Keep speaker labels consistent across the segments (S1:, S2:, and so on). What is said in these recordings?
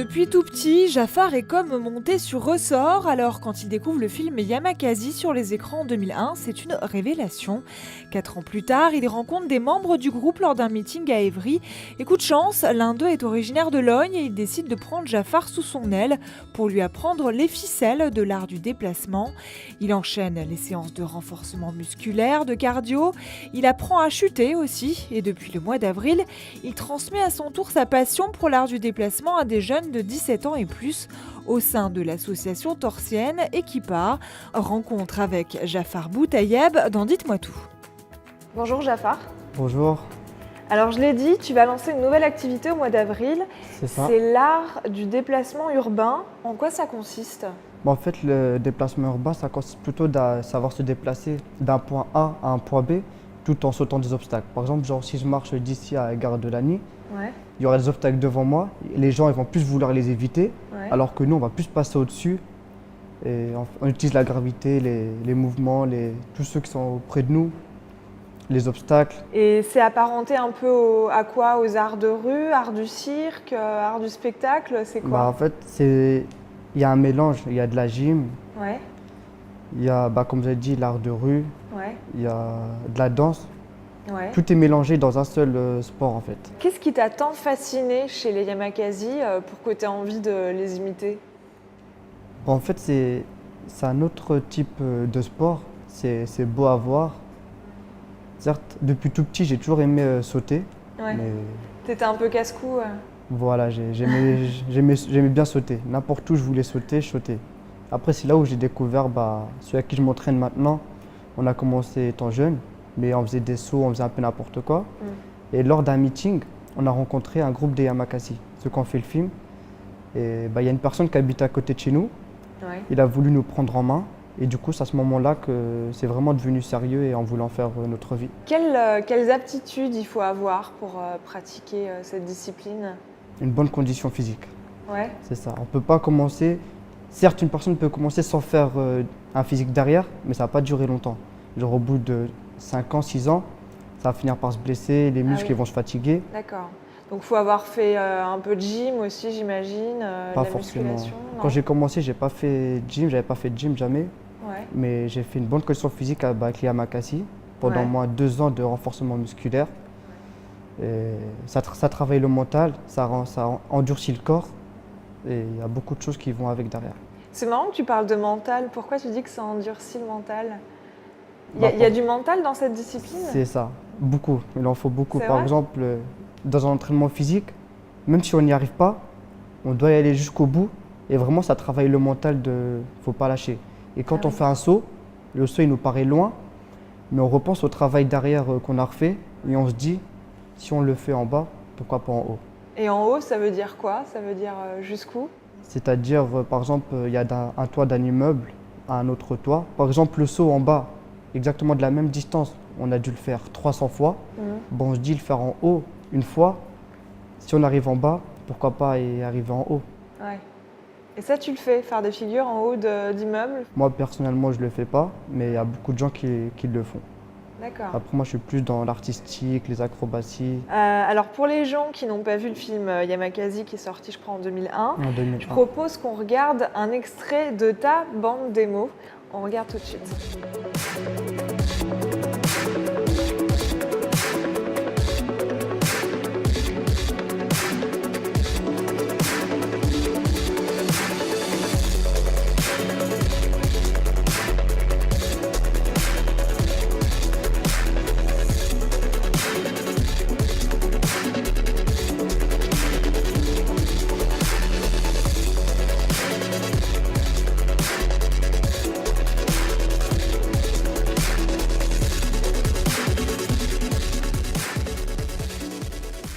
S1: Depuis tout petit, Jafar est comme monté sur ressort, alors quand il découvre le film Yamakasi sur les écrans en 2001, c'est une révélation. 4 ans plus tard, il rencontre des membres du groupe lors d'un meeting à Évry. Et coup de chance, l'un d'eux est originaire de Logne et il décide de prendre Jafar sous son aile pour lui apprendre les ficelles de l'art du déplacement. Il enchaîne les séances de renforcement musculaire, de cardio, il apprend à chuter aussi et depuis le mois d'avril, il transmet à son tour sa passion pour l'art du déplacement à des jeunes de 17 ans et plus au sein de l'association torsienne Equipa. Rencontre avec Jafar Boutayeb dans Dites-moi tout.
S2: Bonjour Jafar.
S3: Bonjour.
S2: Alors je l'ai dit, tu vas lancer une nouvelle activité au mois d'avril.
S3: C'est ça.
S2: C'est l'art du déplacement urbain. En quoi ça consiste ?
S3: En fait, le déplacement urbain, ça consiste plutôt à savoir se déplacer d'un point A à un point B tout en sautant des obstacles. Par exemple, genre, si je marche d'ici à la gare de Lagny, il y aura des obstacles devant moi, les gens ils vont plus vouloir les éviter, alors que nous, on va plus passer au-dessus. Et on utilise la gravité, les mouvements, tous ceux qui sont auprès de nous, les obstacles.
S2: Et c'est apparenté un peu à quoi ? Aux arts de rue, art du cirque, art du spectacle, c'est quoi ?
S3: En fait, il y a un mélange, il y a de la gym, il y a, comme vous avez dit, l'art de rue, il y a de la danse. Tout est mélangé dans un seul sport en fait.
S2: Qu'est-ce qui t'a tant fasciné chez les Yamakasi pour que tu aies envie de les imiter ?
S3: En fait, c'est un autre type de sport, c'est beau à voir. Certes, depuis tout petit, j'ai toujours aimé sauter. Mais
S2: t'étais un peu casse-cou
S3: Voilà, j'aimais bien sauter. N'importe où je voulais sauter, je sautais. Après, c'est là où j'ai découvert celui à qui je m'entraîne maintenant. On a commencé étant jeune, mais on faisait des sauts, on faisait un peu n'importe quoi. Et lors d'un meeting, on a rencontré un groupe des Yamakasi, ceux qui ont fait le film. Et il y a une personne qui habite à côté de chez nous. Il a voulu nous prendre en main. Et du coup, c'est à ce moment-là que c'est vraiment devenu sérieux et en voulant faire notre vie.
S2: Quelles aptitudes il faut avoir pour pratiquer cette discipline ?
S3: Une bonne condition physique. C'est ça. On ne peut pas commencer. Certes, une personne peut commencer sans faire un physique derrière, mais ça ne va pas durer longtemps. Genre au bout de 5 ans, 6 ans, ça va finir par se blesser, les muscles vont se fatiguer.
S2: D'accord. Donc il faut avoir fait un peu de gym aussi, j'imagine,
S3: Pas
S2: de la
S3: forcément.
S2: musculation.
S3: Quand j'ai commencé, j'ai pas fait de gym, j'avais pas fait de gym jamais. Mais j'ai fait une bonne condition physique avec les Yamakasi pendant moins 2 ans de renforcement musculaire. Et ça travaille le mental, ça endurcit le corps et il y a beaucoup de choses qui vont avec derrière.
S2: C'est marrant que tu parles de mental. Pourquoi tu dis que ça endurcit le mental ? Il y a du mental dans cette discipline ?
S3: C'est ça, beaucoup. Il en faut beaucoup.
S2: C'est
S3: Par
S2: vrai ?
S3: exemple, dans un entraînement physique, même si on n'y arrive pas, on doit y aller jusqu'au bout. Et vraiment, ça travaille le mental de ne faut pas lâcher. Et quand on fait un saut, le saut il nous paraît loin, mais on repense au travail derrière qu'on a refait et on se dit, si on le fait en bas, pourquoi pas en haut ?
S2: Et en haut, ça veut dire quoi ? Ça veut dire jusqu'où ?
S3: C'est-à-dire, par exemple, il y a un toit d'un immeuble à un autre toit. Par exemple, le saut en bas, exactement de la même distance, on a dû le faire 300 fois. On se dit le faire en haut une fois. Si on arrive en bas, pourquoi pas y arriver en haut ?
S2: Et ça, tu le fais, faire des figures en haut d'immeubles ?
S3: Moi, personnellement, je ne le fais pas, mais il y a beaucoup de gens qui le font.
S2: D'accord.
S3: Après, moi, je suis plus dans l'artistique, les acrobaties.
S2: Alors, pour les gens qui n'ont pas vu le film Yamakasi qui est sorti, je crois, en 2001, je propose qu'on regarde un extrait de ta bande démo. On regarde tout de suite.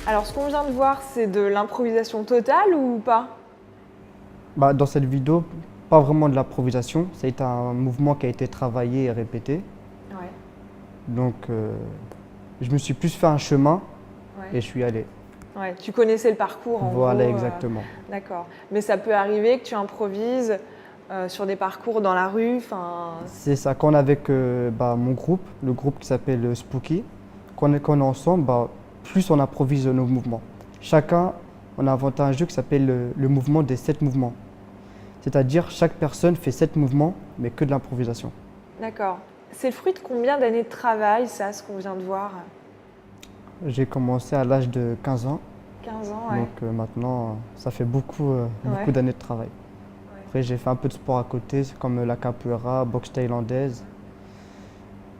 S2: Alors, ce qu'on vient de voir, c'est de l'improvisation totale ou pas ?
S3: Dans cette vidéo, pas vraiment de l'improvisation. C'est un mouvement qui a été travaillé et répété. Donc, je me suis plus fait un chemin et je suis allé.
S2: Tu connaissais le parcours en gros.
S3: Voilà, exactement.
S2: D'accord. Mais ça peut arriver que tu improvises sur des parcours dans la rue.
S3: C'est ça. Quand on est avec mon groupe, le groupe qui s'appelle Spooky, quand on est ensemble, plus on improvise nos mouvements. Chacun on a inventé un jeu qui s'appelle le mouvement des 7 mouvements. C'est-à-dire chaque personne fait 7 mouvements, mais que de l'improvisation.
S2: D'accord. C'est le fruit de combien d'années de travail, ça, ce qu'on vient de voir?
S3: J'ai commencé à l'âge de 15 ans.
S2: 15 ans, ouais.
S3: Donc maintenant, ça fait beaucoup d'années de travail.
S2: Ouais.
S3: Après, j'ai fait un peu de sport à côté, comme la capoeira, boxe thaïlandaise.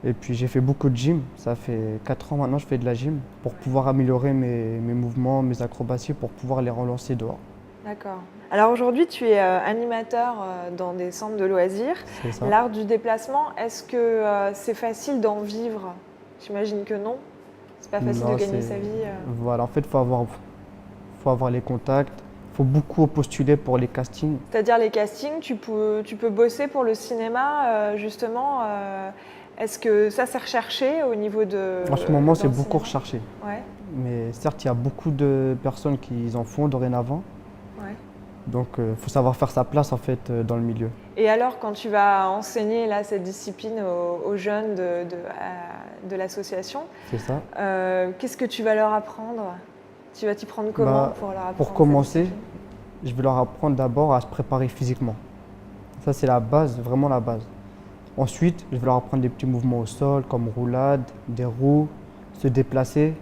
S3: Et puis j'ai fait beaucoup de gym. Ça fait 4 ans maintenant que je fais de la gym pour pouvoir améliorer mes mouvements, mes acrobaties, pour pouvoir les relancer dehors.
S2: D'accord. Alors aujourd'hui, tu es animateur dans des centres de loisirs.
S3: C'est ça.
S2: L'art du déplacement, est-ce que c'est facile d'en vivre? J'imagine que non. C'est pas facile de gagner sa vie.
S3: Voilà, en fait, il faut avoir les contacts. Il faut beaucoup postuler pour les castings.
S2: C'est-à-dire les castings, tu peux bosser pour le cinéma, justement. Est-ce que ça, c'est recherché au niveau de...
S3: En ce moment, c'est
S2: dans le
S3: beaucoup
S2: cinéma?
S3: recherché.
S2: Ouais,
S3: Mais certes, il y a beaucoup de personnes qui en font dorénavant.
S2: ouais.
S3: Donc, il faut savoir faire sa place en fait dans le milieu.
S2: Et alors, quand tu vas enseigner là, cette discipline aux jeunes de l'association,
S3: C'est ça.
S2: qu'est-ce que tu vas leur apprendre? Tu vas t'y prendre comment pour leur apprendre
S3: Pour
S2: cette
S3: commencer,
S2: discipline?
S3: je vais leur apprendre d'abord à se préparer physiquement. Ça, c'est la base, vraiment la base. Ensuite, je vais leur apprendre des petits mouvements au sol, comme roulade, des roues, se déplacer.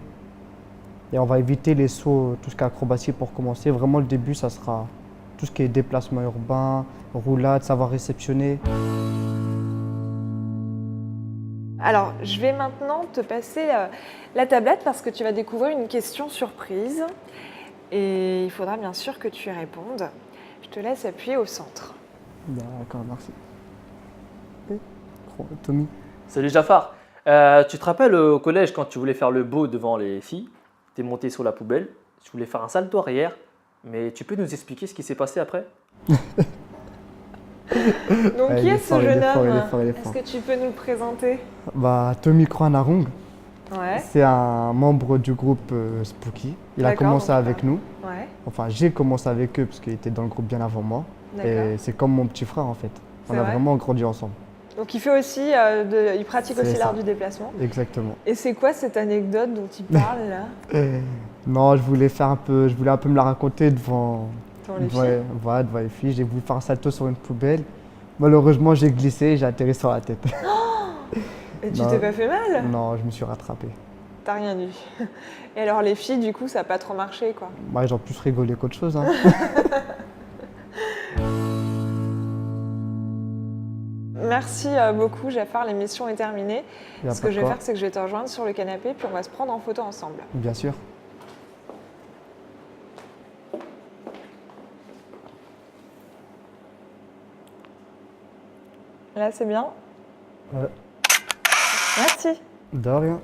S3: Et on va éviter les sauts, tout ce qui est acrobatie pour commencer. Vraiment, le début, ça sera tout ce qui est déplacement urbain, roulade, savoir réceptionner.
S2: Alors, je vais maintenant te passer la tablette parce que tu vas découvrir une question surprise. Et il faudra bien sûr que tu y répondes. Je te laisse appuyer au centre.
S3: D'accord, merci. Tommy.
S4: Salut Jafar. Tu te rappelles au collège quand tu voulais faire le beau devant les filles, tu es monté sur la poubelle, tu voulais faire un salto arrière, mais tu peux nous expliquer ce qui s'est passé après?
S2: Donc,
S3: Ouais,
S2: qui
S3: il est
S2: est ce
S3: fort, il est
S2: jeune
S3: fort,
S2: homme?
S3: il est fort, il est
S2: Est-ce
S3: fort.
S2: que tu peux nous le présenter?
S3: Tommy Kroanarong,
S2: Ouais,
S3: c'est un membre du groupe Spooky. Il a
S2: D'accord,
S3: commencé
S2: donc,
S3: avec nous.
S2: ouais,
S3: Enfin, j'ai commencé avec eux parce qu'il était dans le groupe bien avant moi.
S2: d'accord.
S3: Et c'est comme mon petit frère en fait. On
S2: C'est
S3: a
S2: vrai
S3: vraiment grandi ensemble.
S2: Donc, il fait aussi, il pratique
S3: C'est
S2: aussi
S3: ça.
S2: l'art du déplacement.
S3: Exactement.
S2: Et c'est quoi cette anecdote dont il parle là?
S3: Non, je voulais un peu me la raconter devant
S2: Dans les filles?
S3: devant les filles. J'ai voulu faire un salto sur une poubelle. Malheureusement, j'ai glissé et j'ai atterri sur la tête.
S2: Et tu
S3: Non.
S2: t'es pas fait mal?
S3: Non, je me suis rattrapé.
S2: T'as rien eu. Et alors les filles, du coup, ça n'a pas trop marché, quoi.
S3: Moi, j'ai en plus rigolé qu'autre chose. Hein.
S2: Merci beaucoup, Jafar. L'émission est terminée.
S3: Y a
S2: Ce
S3: pas
S2: que je vais
S3: quoi.
S2: faire, c'est que je vais te rejoindre sur le canapé, puis on va se prendre en photo ensemble.
S3: Bien sûr.
S2: Là, c'est bien?
S3: Ouais.
S2: Merci.
S3: De rien.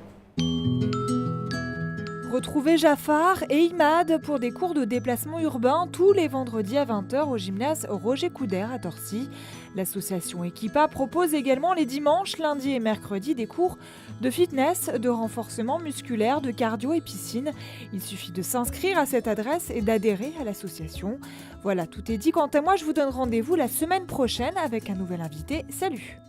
S1: Retrouvez Jafar et Imad pour des cours de déplacement urbain tous les vendredis à 20h au gymnase Roger Coudert à Torcy. L'association Equipa propose également les dimanches, lundis et mercredis des cours de fitness, de renforcement musculaire, de cardio et piscine. Il suffit de s'inscrire à cette adresse et d'adhérer à l'association. Voilà, tout est dit. Quant à moi, je vous donne rendez-vous la semaine prochaine avec un nouvel invité. Salut!